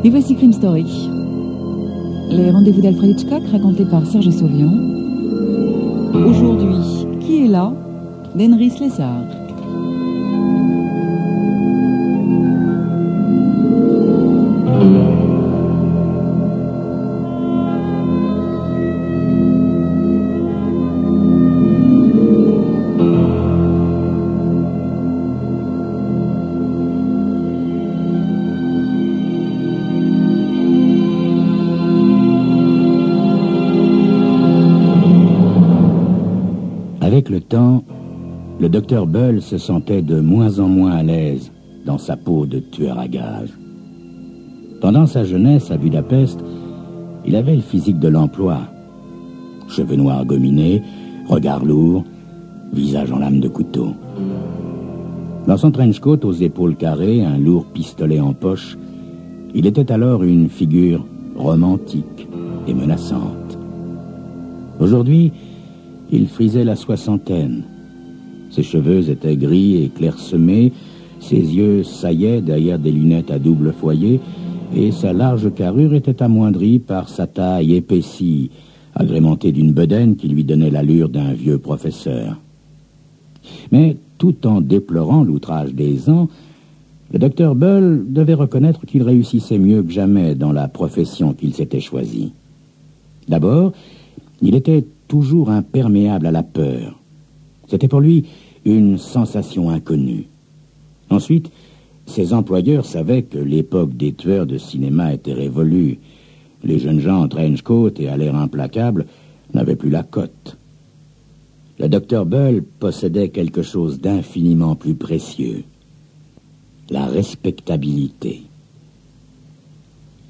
Et voici Crime Story. Les rendez-vous d'Alfred Hitchcock racontés par Serge Sauvian. Aujourd'hui, qui est là? d'Henry Slessard. Avec le temps, le docteur Bull se sentait de moins en moins à l'aise dans sa peau de tueur à gages. Pendant sa jeunesse à Budapest, il avait le physique de l'emploi. Cheveux noirs gominés, regard lourd, visage en lame de couteau. Dans son trench coat aux épaules carrées, un lourd pistolet en poche, il était alors une figure romantique et menaçante. Aujourd'hui, il frisait la soixantaine. Ses cheveux étaient gris et clairsemés, ses yeux saillaient derrière des lunettes à double foyer, et sa large carrure était amoindrie par sa taille épaissie, agrémentée d'une bedaine qui lui donnait l'allure d'un vieux professeur. Mais, tout en déplorant l'outrage des ans, le docteur Bull devait reconnaître qu'il réussissait mieux que jamais dans la profession qu'il s'était choisie. D'abord, il était toujours imperméable à la peur. C'était pour lui une sensation inconnue. Ensuite, ses employeurs savaient que l'époque des tueurs de cinéma était révolue. Les jeunes gens en trench coat et à l'air implacable n'avaient plus la cote. Le docteur Bull possédait quelque chose d'infiniment plus précieux: la respectabilité.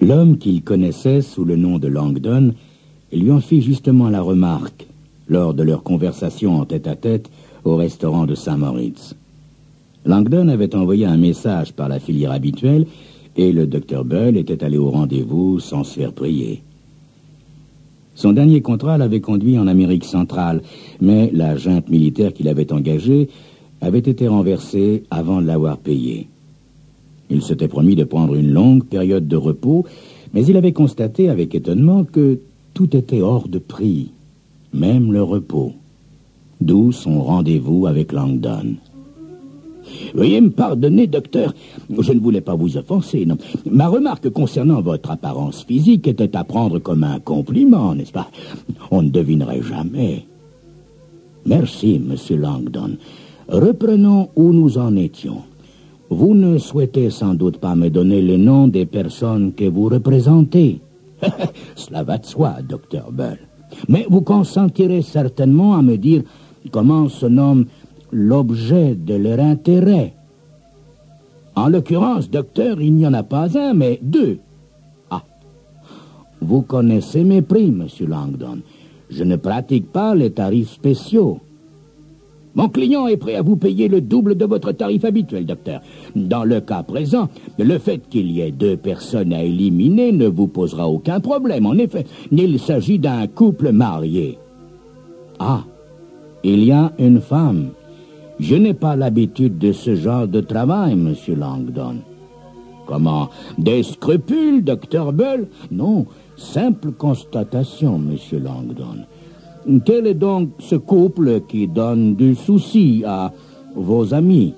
L'homme qu'il connaissait sous le nom de Langdon lui en fit justement la remarque lors de leur conversation en tête-à-tête au restaurant de Saint-Moritz. Langdon avait envoyé un message par la filière habituelle et le docteur Bull était allé au rendez-vous sans se faire prier. Son dernier contrat l'avait conduit en Amérique centrale, mais la junte militaire qu'il avait engagée avait été renversée avant de l'avoir payé. Il s'était promis de prendre une longue période de repos, mais il avait constaté avec étonnement que tout était hors de prix, même le repos. D'où son rendez-vous avec Langdon. « Veuillez me pardonner, docteur, je ne voulais pas vous offenser, non. Ma remarque concernant votre apparence physique était à prendre comme un compliment, n'est-ce pas? On ne devinerait jamais. » « Merci, monsieur Langdon. Reprenons où nous en étions. Vous ne souhaitez sans doute pas me donner les noms des personnes que vous représentez. Cela va de soi, docteur Bull. Mais vous consentirez certainement à me dire comment se nomme l'objet de leur intérêt. En l'occurrence, docteur, il n'y en a pas un, mais deux. Ah, vous connaissez mes prix, monsieur Langdon. Je ne pratique pas les tarifs spéciaux. Mon client est prêt à vous payer le double de votre tarif habituel, docteur. Dans le cas présent, le fait qu'il y ait deux personnes à éliminer ne vous posera aucun problème. En effet, il s'agit d'un couple marié. Ah, il y a une femme. Je n'ai pas l'habitude de ce genre de travail, monsieur Langdon. Comment? Des scrupules, docteur Bull? Non, simple constatation, monsieur Langdon. Quel est donc ce couple qui donne du souci à vos amis?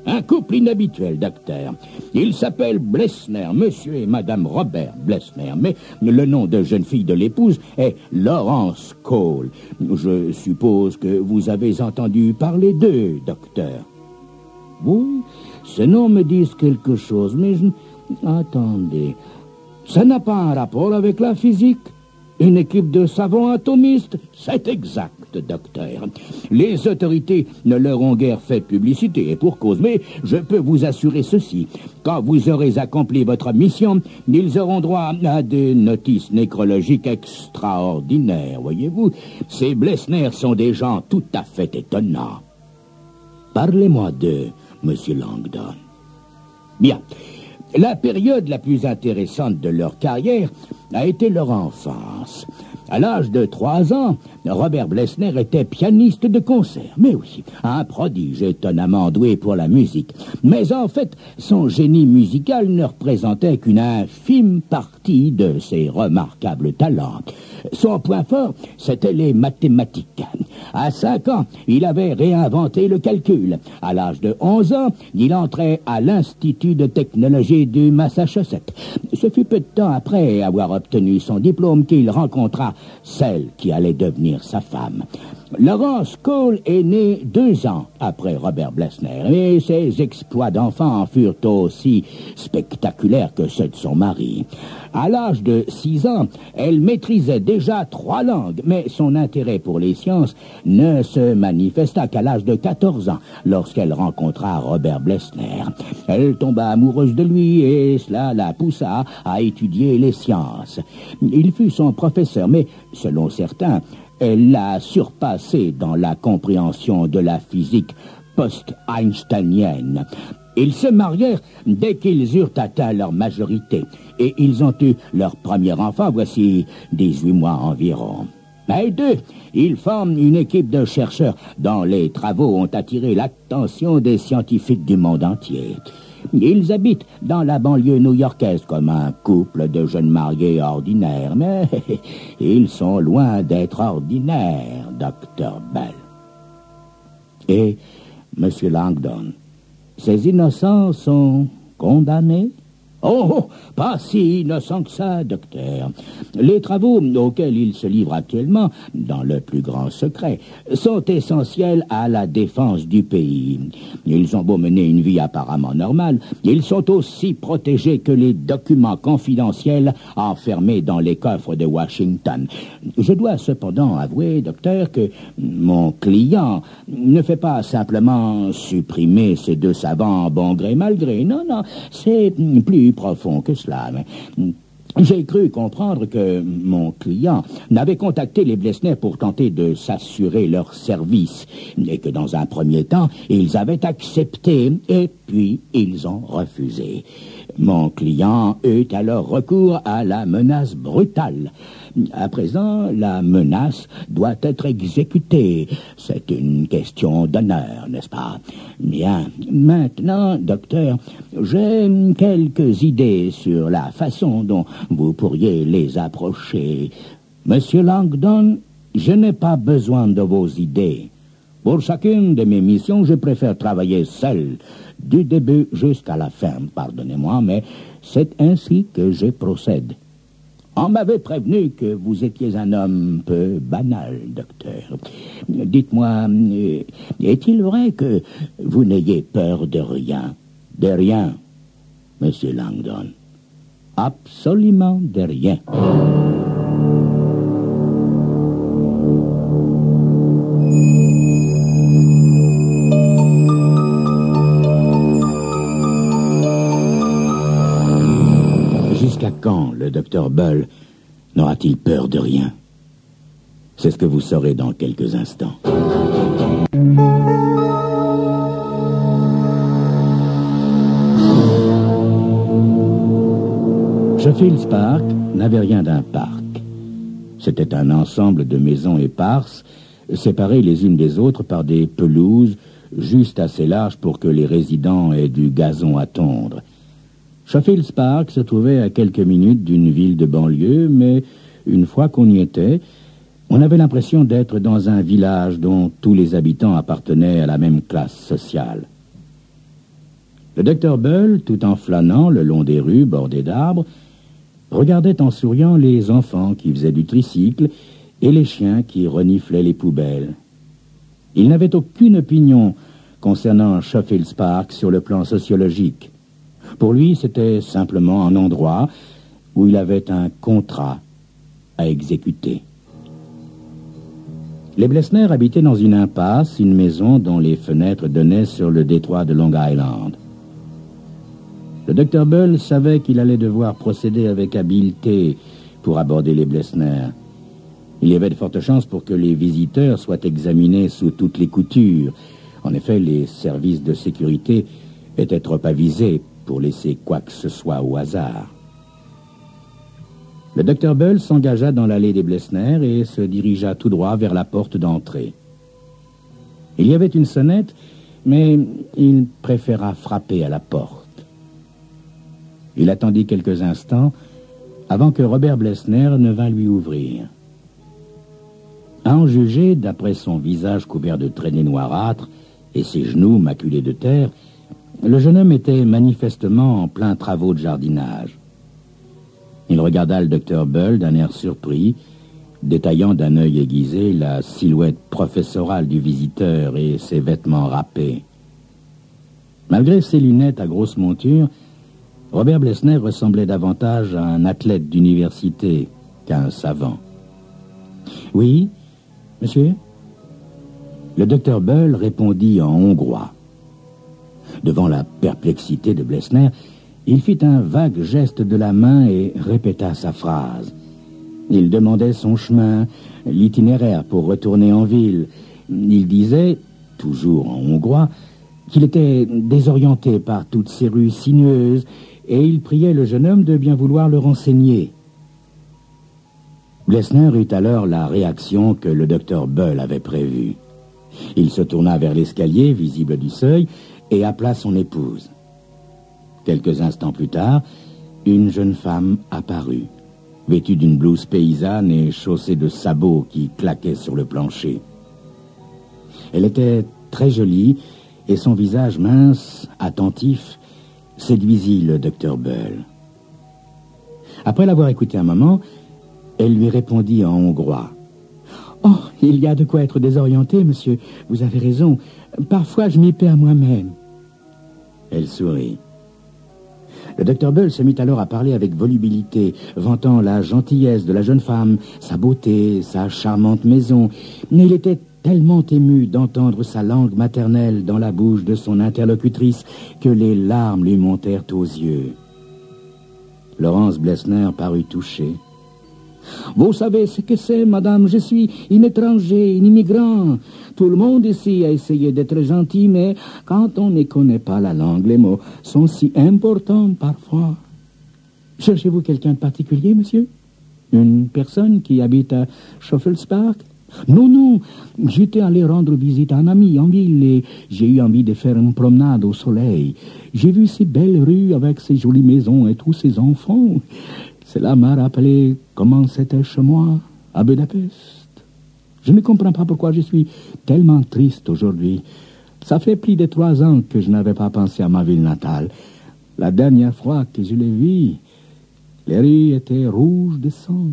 Un couple inhabituel, docteur. Il s'appelle Blessner, monsieur et madame Robert Blessner, mais le nom de jeune fille de l'épouse est Laurence Cole. Je suppose que vous avez entendu parler d'eux, docteur. Oui, ces noms me disent quelque chose, mais attendez, ça n'a pas un rapport avec la physique? Une équipe de savants atomistes? C'est exact, docteur. Les autorités ne leur ont guère fait publicité, et pour cause, mais je peux vous assurer ceci. Quand vous aurez accompli votre mission, ils auront droit à des notices nécrologiques extraordinaires, voyez-vous. Ces Blessner sont des gens tout à fait étonnants. Parlez-moi d'eux, monsieur Langdon. Bien. La période la plus intéressante de leur carrière a été leur enfance. À l'âge de 3 ans, Robert Blesner était pianiste de concert. Mais oui, un prodige étonnamment doué pour la musique. Mais en fait, son génie musical ne représentait qu'une infime partie de ses remarquables talents. Son point fort, c'était les mathématiques. À 5 ans, il avait réinventé le calcul. À l'âge de 11 ans, il entrait à l'Institut de technologie du Massachusetts. Ce fut peu de temps après avoir obtenu son diplôme qu'il rencontra celle qui allait devenir sa femme. Laurence Cole est née 2 ans après Robert Blesner, et ses exploits d'enfant furent aussi spectaculaires que ceux de son mari. À l'âge de 6 ans, elle maîtrisait déjà 3 langues, mais son intérêt pour les sciences ne se manifesta qu'à l'âge de 14 ans, lorsqu'elle rencontra Robert Blesner. Elle tomba amoureuse de lui et cela la poussa à étudier les sciences. Il fut son professeur, mais, selon certains, elle l'a surpassé dans la compréhension de la physique post-einsteinienne. Ils se marièrent dès qu'ils eurent atteint leur majorité, et ils ont eu leur premier enfant voici 18 mois environ. Les deux, ils forment une équipe de chercheurs dont les travaux ont attiré l'attention des scientifiques du monde entier. Ils habitent dans la banlieue new-yorkaise comme un couple de jeunes mariés ordinaires, mais ils sont loin d'être ordinaires, Dr. Bell. Et, M. Langdon, ces innocents sont condamnés? Oh, pas si innocent que ça, docteur. Les travaux auxquels ils se livrent actuellement, dans le plus grand secret, sont essentiels à la défense du pays. Ils ont beau mener une vie apparemment normale, ils sont aussi protégés que les documents confidentiels enfermés dans les coffres de Washington. Je dois cependant avouer, docteur, que mon client ne fait pas simplement supprimer ces 2 savants en bon gré mal gré. Non, c'est plus profond que cela. Mais j'ai cru comprendre que mon client n'avait contacté les Blesner pour tenter de s'assurer leur service, et que dans un premier temps, ils avaient accepté, et puis ils ont refusé. Mon client eut alors recours à la menace brutale. À présent, la menace doit être exécutée. C'est une question d'honneur, n'est-ce pas? Bien. Maintenant, docteur, j'ai quelques idées sur la façon dont vous pourriez les approcher. Monsieur Langdon, je n'ai pas besoin de vos idées. Pour chacune de mes missions, je préfère travailler seul, du début jusqu'à la fin. Pardonnez-moi, mais c'est ainsi que je procède. On m'avait prévenu que vous étiez un homme peu banal, docteur. Dites-moi, est-il vrai que vous n'ayez peur de rien? De rien, Monsieur Langdon. Absolument de rien. Jusqu'à quand le docteur Bull n'aura-t-il peur de rien? C'est ce que vous saurez dans quelques instants. Sheffield Park n'avait rien d'un parc. C'était un ensemble de maisons éparses, séparées les unes des autres par des pelouses juste assez larges pour que les résidents aient du gazon à tondre. Sheffield Park se trouvait à quelques minutes d'une ville de banlieue, mais une fois qu'on y était, on avait l'impression d'être dans un village dont tous les habitants appartenaient à la même classe sociale. Le docteur Bull, tout en flânant le long des rues bordées d'arbres, regardait en souriant les enfants qui faisaient du tricycle et les chiens qui reniflaient les poubelles. Il n'avait aucune opinion concernant Sheffield Park sur le plan sociologique. Pour lui, c'était simplement un endroit où il avait un contrat à exécuter. Les Blesner habitaient dans une impasse, une maison dont les fenêtres donnaient sur le détroit de Long Island. Le docteur Bull savait qu'il allait devoir procéder avec habileté pour aborder les Blesner. Il y avait de fortes chances pour que les visiteurs soient examinés sous toutes les coutures. En effet, les services de sécurité étaient trop avisés pour laisser quoi que ce soit au hasard. Le docteur Bull s'engagea dans l'allée des Blesner et se dirigea tout droit vers la porte d'entrée. Il y avait une sonnette, mais il préféra frapper à la porte. Il attendit quelques instants avant que Robert Blesner ne vînt lui ouvrir. À en juger, d'après son visage couvert de traînées noirâtres et ses genoux maculés de terre, le jeune homme était manifestement en plein travaux de jardinage. Il regarda le docteur Bull d'un air surpris, détaillant d'un œil aiguisé la silhouette professorale du visiteur et ses vêtements râpés. Malgré ses lunettes à grosse monture, Robert Blesner ressemblait davantage à un athlète d'université qu'à un savant. « Oui, monsieur ?» Le docteur Bull répondit en hongrois. Devant la perplexité de Blesner, il fit un vague geste de la main et répéta sa phrase. Il demandait son chemin, l'itinéraire pour retourner en ville. Il disait, toujours en hongrois, qu'il était désorienté par toutes ces rues sinueuses, et il priait le jeune homme de bien vouloir le renseigner. Blesner eut alors la réaction que le docteur Bull avait prévue. Il se tourna vers l'escalier, visible du seuil, et appela son épouse. Quelques instants plus tard, une jeune femme apparut, vêtue d'une blouse paysanne et chaussée de sabots qui claquaient sur le plancher. Elle était très jolie, et son visage mince, attentif, séduisit le docteur Bull. Après l'avoir écouté un moment, elle lui répondit en hongrois. « Oh, il y a de quoi être désorienté, monsieur. Vous avez raison. Parfois, je m'y perds moi-même. » Elle sourit. Le docteur Bull se mit alors à parler avec volubilité, vantant la gentillesse de la jeune femme, sa beauté, sa charmante maison. Mais il était tellement ému d'entendre sa langue maternelle dans la bouche de son interlocutrice que les larmes lui montèrent aux yeux. Laurence Blesner parut touchée. « Vous savez ce que c'est, madame, je suis un étranger, un immigrant. Tout le monde ici a essayé d'être gentil, mais quand on ne connaît pas la langue, les mots sont si importants parfois. Cherchez-vous quelqu'un de particulier, monsieur? Une personne qui habite à Schoffels Park? Non, non, j'étais allé rendre visite à un ami en ville et j'ai eu envie de faire une promenade au soleil. J'ai vu ces belles rues avec ces jolies maisons et tous ces enfants. Cela m'a rappelé comment c'était chez moi, à Budapest. Je ne comprends pas pourquoi je suis tellement triste aujourd'hui. Ça fait plus de 3 ans que je n'avais pas pensé à ma ville natale. La dernière fois que je l'ai vue, les rues étaient rouges de sang. »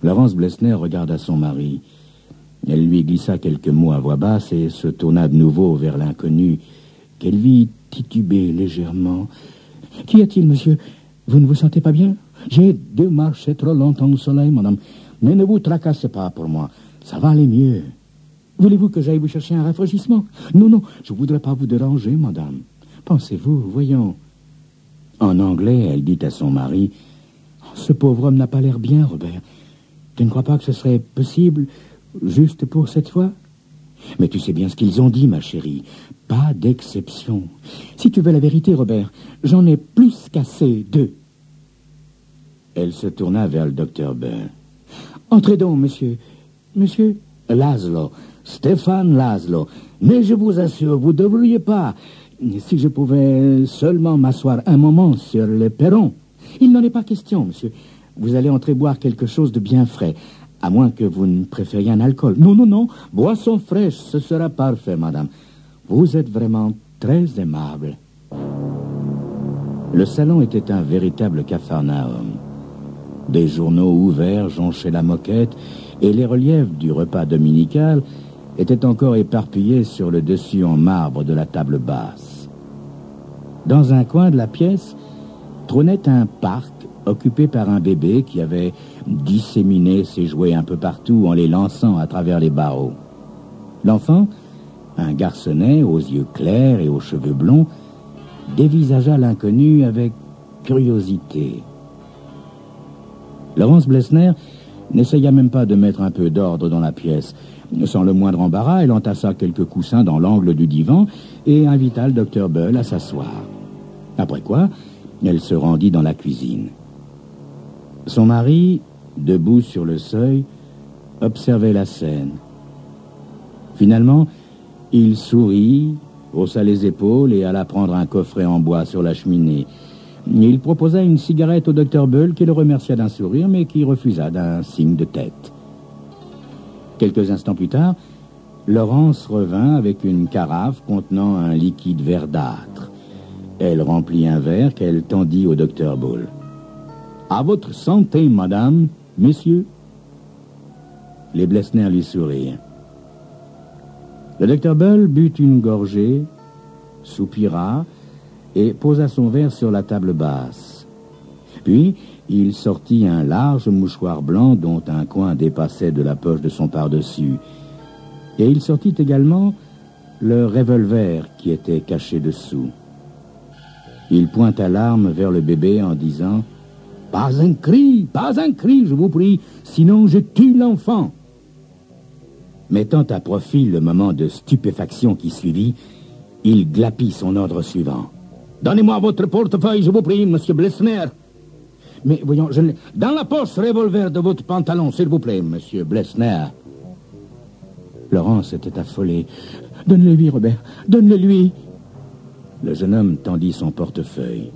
Laurence Blesner regarda son mari. Elle lui glissa quelques mots à voix basse et se tourna de nouveau vers l'inconnu, qu'elle vit tituber légèrement. « Qu'y a-t-il, monsieur? Vous ne vous sentez pas bien? J'ai dû marcher trop longtemps au soleil, madame. Mais ne vous tracassez pas pour moi. Ça va aller mieux. Voulez-vous que j'aille vous chercher un rafraîchissement? Non, non, je ne voudrais pas vous déranger, madame. Pensez-vous, voyons. » En anglais, elle dit à son mari, « Ce pauvre homme n'a pas l'air bien, Robert. Tu ne crois pas que ce serait possible, juste pour cette fois? Mais tu sais bien ce qu'ils ont dit, ma chérie. Pas d'exception. Si tu veux la vérité, Robert, j'en ai plus qu'assez d'eux. » Elle se tourna vers le docteur Bull. « Entrez donc, monsieur. Monsieur? »« Laszlo. Stéphane Laszlo. Mais je vous assure, vous ne devriez pas. Si je pouvais seulement m'asseoir un moment sur le perron. »« Il n'en est pas question, monsieur. Vous allez entrer boire quelque chose de bien frais, à moins que vous ne préfériez un alcool. »« Non, non, non. Boisson fraîche, ce sera parfait, madame. Vous êtes vraiment très aimable. » Le salon était un véritable capharnaüm. Des journaux ouverts jonchaient la moquette et les reliefs du repas dominical étaient encore éparpillés sur le dessus en marbre de la table basse. Dans un coin de la pièce trônait un parc occupé par un bébé qui avait disséminé ses jouets un peu partout en les lançant à travers les barreaux. L'enfant, un garçonnet aux yeux clairs et aux cheveux blonds, dévisagea l'inconnu avec curiosité. Laurence Blesner n'essaya même pas de mettre un peu d'ordre dans la pièce. Sans le moindre embarras, elle entassa quelques coussins dans l'angle du divan et invita le docteur Bull à s'asseoir. Après quoi, elle se rendit dans la cuisine. Son mari, debout sur le seuil, observait la scène. Finalement, il sourit, haussa les épaules et alla prendre un coffret en bois sur la cheminée. Il proposa une cigarette au docteur Bull, qui le remercia d'un sourire, mais qui refusa d'un signe de tête. Quelques instants plus tard, Laurence revint avec une carafe contenant un liquide verdâtre. Elle remplit un verre qu'elle tendit au docteur Bull. « À votre santé, madame, messieurs. » Les Blesner lui sourirent. Le docteur Bull but une gorgée, soupira et posa son verre sur la table basse. Puis, il sortit un large mouchoir blanc dont un coin dépassait de la poche de son pardessus. Et il sortit également le revolver qui était caché dessous. Il pointa l'arme vers le bébé en disant « pas un cri, je vous prie, sinon je tue l'enfant !» Mettant à profit le moment de stupéfaction qui suivit, il glapit son ordre suivant. « Donnez-moi votre portefeuille, je vous prie, monsieur Blesner. »« Mais voyons, je l'ai... Dans la poche revolver de votre pantalon, s'il vous plaît, monsieur Blesner. » Laurence était affolée. « Donne-le-lui, Robert, donne-le-lui !» Le jeune homme tendit son portefeuille.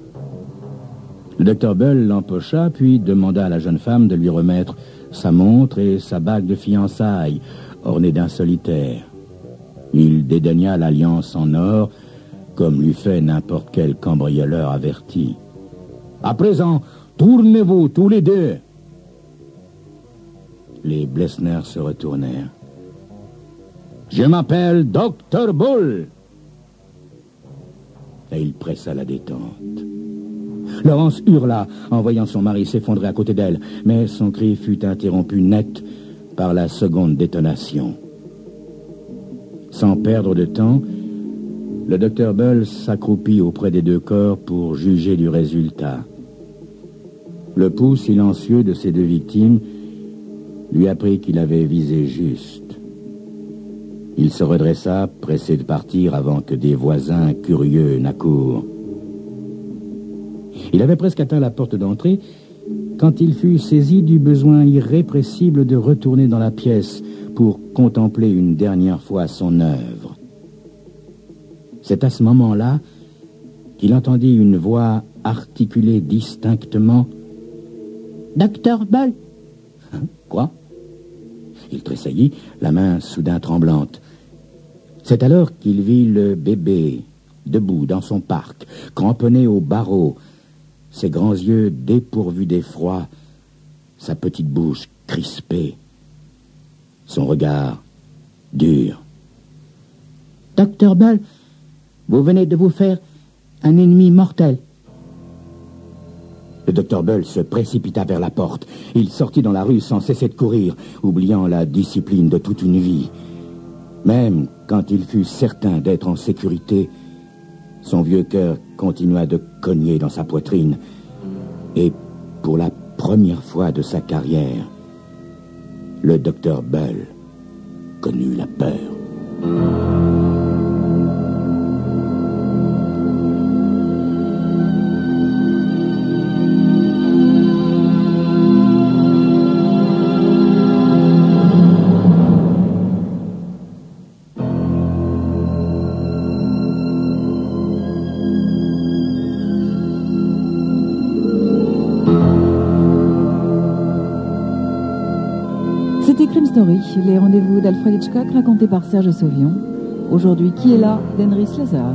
Le docteur Bull l'empocha, puis demanda à la jeune femme de lui remettre sa montre et sa bague de fiançailles, ornée d'un solitaire. Il dédaigna l'alliance en or, comme l'eût fait n'importe quel cambrioleur averti. « À présent, tournez-vous tous les deux !» Les Blesner se retournèrent. « Je m'appelle Dr. Bull !» Et il pressa la détente. Laurence hurla en voyant son mari s'effondrer à côté d'elle, mais son cri fut interrompu net par la seconde détonation. Sans perdre de temps, le docteur Bull s'accroupit auprès des deux corps pour juger du résultat. Le pouls silencieux de ses deux victimes lui apprit qu'il avait visé juste. Il se redressa, pressé de partir avant que des voisins curieux n'accourent. Il avait presque atteint la porte d'entrée quand il fut saisi du besoin irrépressible de retourner dans la pièce pour contempler une dernière fois son œuvre. C'est à ce moment-là qu'il entendit une voix articuler distinctement « Docteur Bull !»« Quoi ?» Il tressaillit, la main soudain tremblante. C'est alors qu'il vit le bébé, debout dans son parc, cramponné au barreau, ses grands yeux dépourvus d'effroi, sa petite bouche crispée, son regard dur. « Docteur Bull, vous venez de vous faire un ennemi mortel. » Le docteur Bull se précipita vers la porte. Il sortit dans la rue sans cesser de courir, oubliant la discipline de toute une vie. Même quand il fut certain d'être en sécurité, son vieux cœur continua de cogner dans sa poitrine. Et pour la première fois de sa carrière, le docteur Bull connut la peur. C'était Crime Story, les rendez-vous d'Alfred Hitchcock racontés par Serge Sauvion. Aujourd'hui, Qui est là d'Henry Slezar.